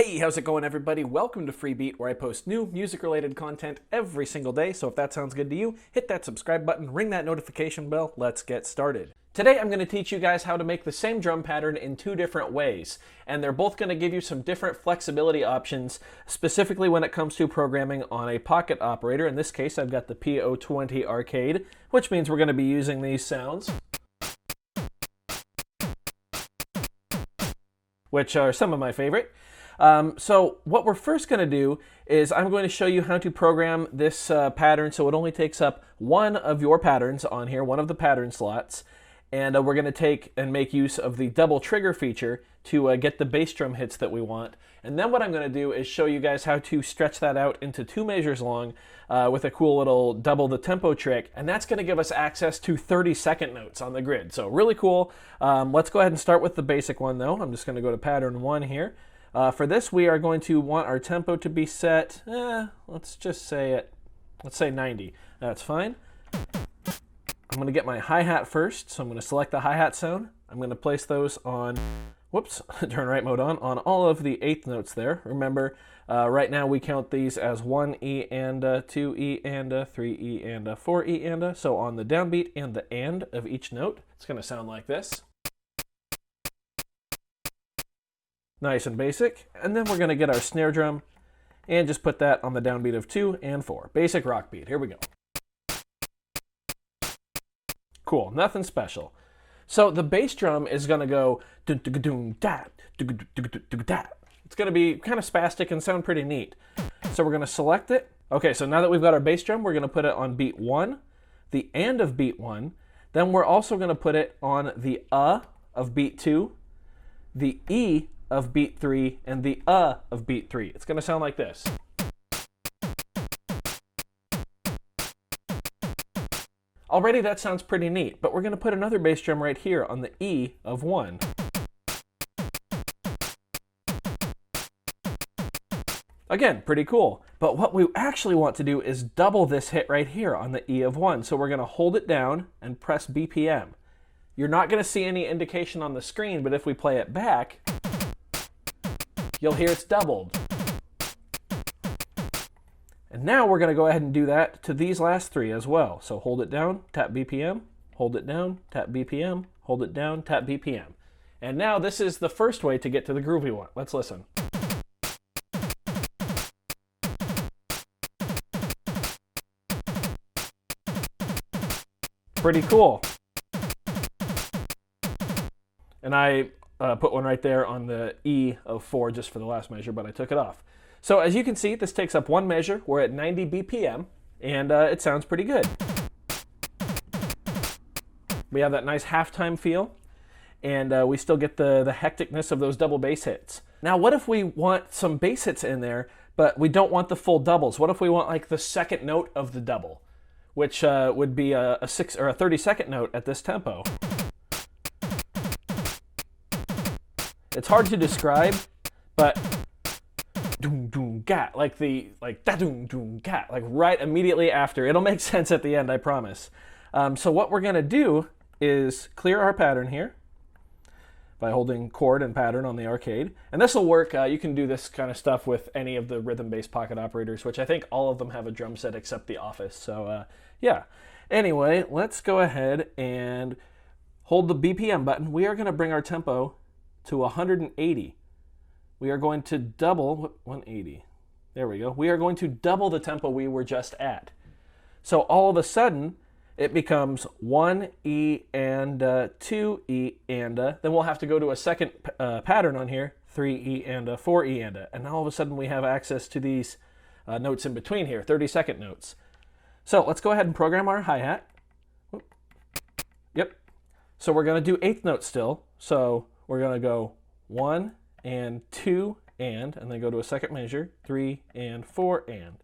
Hey, how's it going, everybody? Welcome to Freebeat, where I post new music-related content every single day. So if that sounds good to you, hit that subscribe button, ring that notification bell. Let's get started. Today I'm going to teach you guys how to make the same drum pattern in two different ways, and they're both going to give you some different flexibility options, specifically when it comes to programming on a pocket operator. In this case, I've got the P020 Arcade, which means we're going to be using these sounds, which are some of my favorite. So what we're first going to do is I'm going to show you how to program this pattern so it only takes up one of your patterns on here, one of the pattern slots, and we're going to take and make use of the double trigger feature to get the bass drum hits that we want. And then what I'm going to do is show you guys how to stretch that out into 2 measures long with a cool little double the tempo trick, and that's going to give us access to 30-second notes on the grid. So really cool. Let's go ahead and start with the basic one though. I'm just going to go to pattern 1 here. For this, we are going to want our tempo to be set, let's just say it, let's say 90. That's fine. I'm going to get my hi-hat first, so I'm going to select the hi-hat sound. I'm going to place those on, whoops, turn right mode on all of the 8th notes there. Remember, right now we count these as 1 E and 2 E and 3 E and 4 E and. So on the downbeat and the and of each note, it's going to sound like this. Nice and basic. And then we're going to get our snare drum and just put that on the downbeat of 2 and 4. Basic rock beat. Here we go. Cool. Nothing special. So the bass drum is going to go dun-dun-dun-dat, dun-dun-dun-dun-dat. It's going to be kind of spastic and sound pretty neat. So we're going to select it. Okay, so now that we've got our bass drum, we're going to put it on beat 1, the and of beat 1. Then we're also going to put it on the of beat 2, the E of beat 3, and the of beat 3. It's going to sound like this. Already that sounds pretty neat, but we're going to put another bass drum right here on the E of 1. Again, pretty cool. But what we actually want to do is double this hit right here on the E of 1. So we're going to hold it down and press BPM. You're not going to see any indication on the screen, but if we play it back, you'll hear it's doubled. And now we're going to go ahead and do that to these last 3 as well. So hold it down, tap BPM, hold it down, tap BPM, hold it down, tap BPM. And now this is the first way to get to the groove we want. Let's listen. Pretty cool. And I put one right there on the E of 4 just for the last measure, but I took it off. So as you can see, this takes up 1 measure. We're at 90 BPM, and it sounds pretty good. We have that nice halftime feel, and we still get the hecticness of those double bass hits. Now, what if we want some bass hits in there, but we don't want the full doubles? What if we want like the second note of the double, which would be a 6 or a 30-second note at this tempo? It's hard to describe, but doom doom gat, like da doom doom gat, like right immediately after. It'll make sense at the end, I promise. So what we're gonna do is clear our pattern here by holding chord and pattern on the arcade, and this will work. You can do this kind of stuff with any of the rhythm-based pocket operators, which I think all of them have a drum set except the Office. So yeah. Anyway, let's go ahead and hold the BPM button. We are gonna bring our tempo to 180. We are going to double 180. There we go. We are going to double the tempo we were just at. So all of a sudden, it becomes 1 E and 2 E and then we'll have to go to a second pattern on here, 3 E and 4 E and now all of a sudden we have access to these notes in between here, 30-second notes. So let's go ahead and program our hi-hat. Yep. So we're going to do 8th note still. So we're going to go 1 and 2 and then go to a second measure, 3 and 4 and.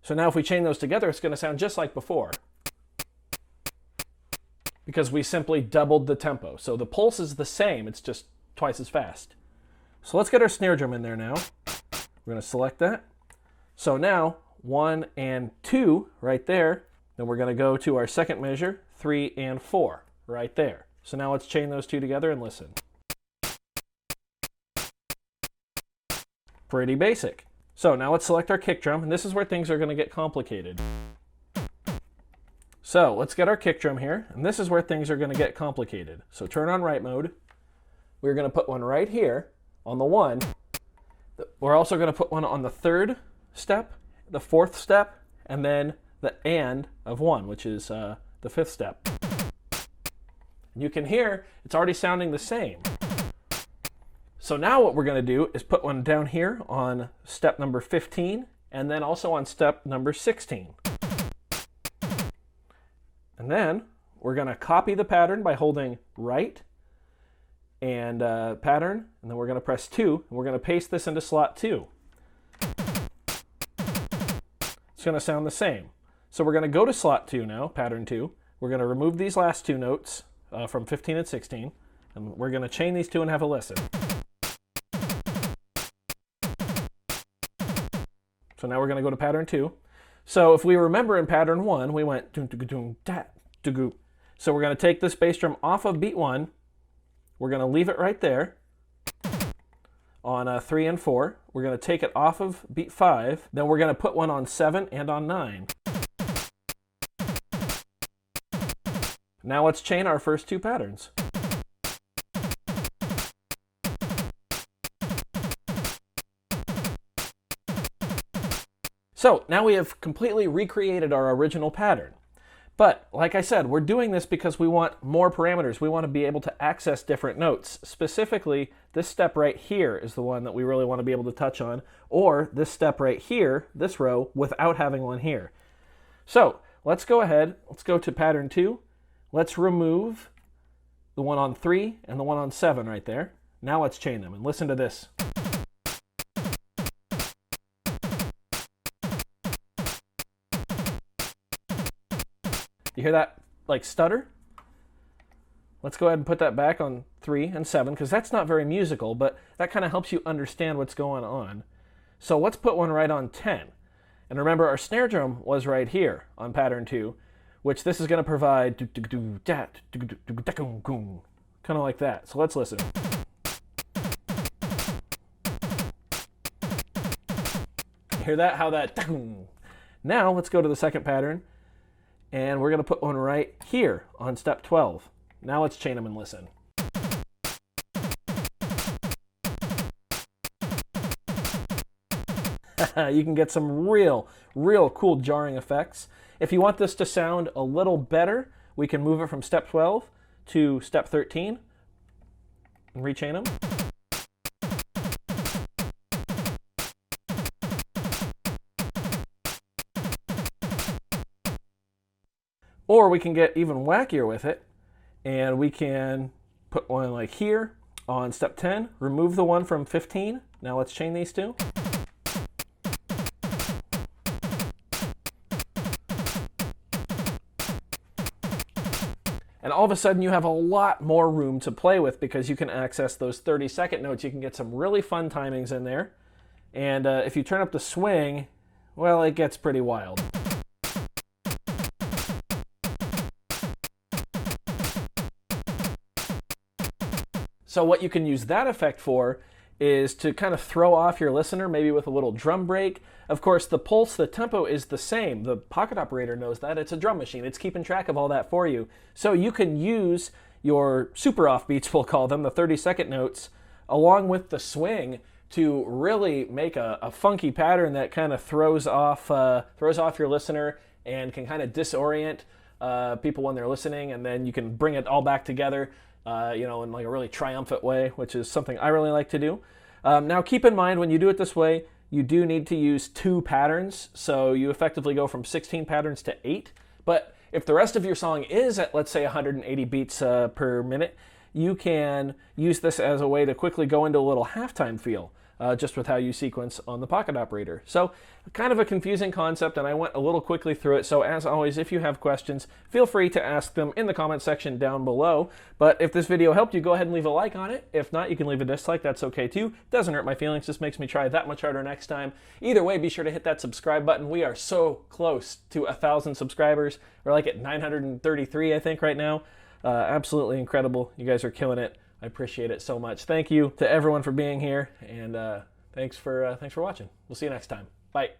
So now if we chain those together, it's going to sound just like before, because we simply doubled the tempo. So the pulse is the same, it's just twice as fast. So let's get our snare drum in there now. We're going to select that. So now 1 and 2 right there. Then we're going to go to our second measure, 3 and 4 right there. So now let's chain those two together and listen. Pretty basic. So now let's select our kick drum, and this is where things are going to get complicated. So let's get our kick drum here, and this is where things are going to get complicated. So turn on write mode. We're going to put one right here on the 1. We're also going to put one on the 3rd step, the 4th step, and then the and of 1, which is the 5th step. You can hear it's already sounding the same. So now what we're going to do is put one down here on step number 15, and then also on step number 16. And then we're going to copy the pattern by holding right and pattern, and then we're going to press 2, and we're going to paste this into slot 2. It's going to sound the same. So we're going to go to slot 2 now, pattern 2. We're going to remove these last 2 notes from 15 and 16, and we're going to chain these 2 and have a listen. So now we're going to go to pattern 2. So if we remember in pattern 1, we went doom doom doom dat doom. So we're going to take this bass drum off of beat 1. We're going to leave it right there on 3 and 4. We're going to take it off of beat 5. Then we're going to put one on 7 and on 9. Now let's chain our first 2 patterns. So now we have completely recreated our original pattern. But like I said, we're doing this because we want more parameters. We want to be able to access different notes. Specifically, this step right here is the one that we really want to be able to touch on, or this step right here, this row, without having one here. So let's go ahead, let's go to pattern 2. Let's remove the one on 3 and the one on 7 right there. Now let's chain them and listen to this. You hear that like stutter? Let's go ahead and put that back on 3 and 7 because that's not very musical, but that kind of helps you understand what's going on. So let's put one right on 10. And remember, our snare drum was right here on pattern 2, which this is going to provide kind of like that. So let's listen. You hear that? How that? Now let's go to the second pattern. And we're going to put one right here on step 12. Now let's chain them and listen. You can get some real cool jarring effects. If you want this to sound a little better, we can move it from step 12 to step 13 and rechain them. Or we can get even wackier with it, and we can put one like here on step 10, remove the one from 15. Now let's chain these 2. And all of a sudden you have a lot more room to play with because you can access those 30-second notes. You can get some really fun timings in there. And if you turn up the swing, well, it gets pretty wild. So what you can use that effect for is to kind of throw off your listener, maybe with a little drum break. Of course, the pulse, the tempo is the same. The pocket operator knows that. It's a drum machine. It's keeping track of all that for you. So you can use your super offbeats, we'll call them, the 30-second notes, along with the swing to really make a funky pattern that kind of throws off your listener and can kind of disorient people when they're listening, and then you can bring it all back together. In like a really triumphant way, which is something I really like to do. Now keep in mind, when you do it this way, you do need to use 2 patterns, so you effectively go from 16 patterns to 8. But if the rest of your song is at, let's say, 180 beats per minute, you can use this as a way to quickly go into a little halftime feel, just with how you sequence on the pocket operator. So kind of a confusing concept, and I went a little quickly through it. So as always, if you have questions, feel free to ask them in the comment section down below. But if this video helped you, go ahead and leave a like on it. If not, you can leave a dislike. That's okay too. Doesn't hurt my feelings. Just makes me try that much harder next time. Either way, be sure to hit that subscribe button. We are so close to 1,000 subscribers. We're like at 933, I think, right now. Absolutely incredible. You guys are killing it. I appreciate it so much. Thank you to everyone for being here, and Thanks for watching. We'll see you next time. Bye.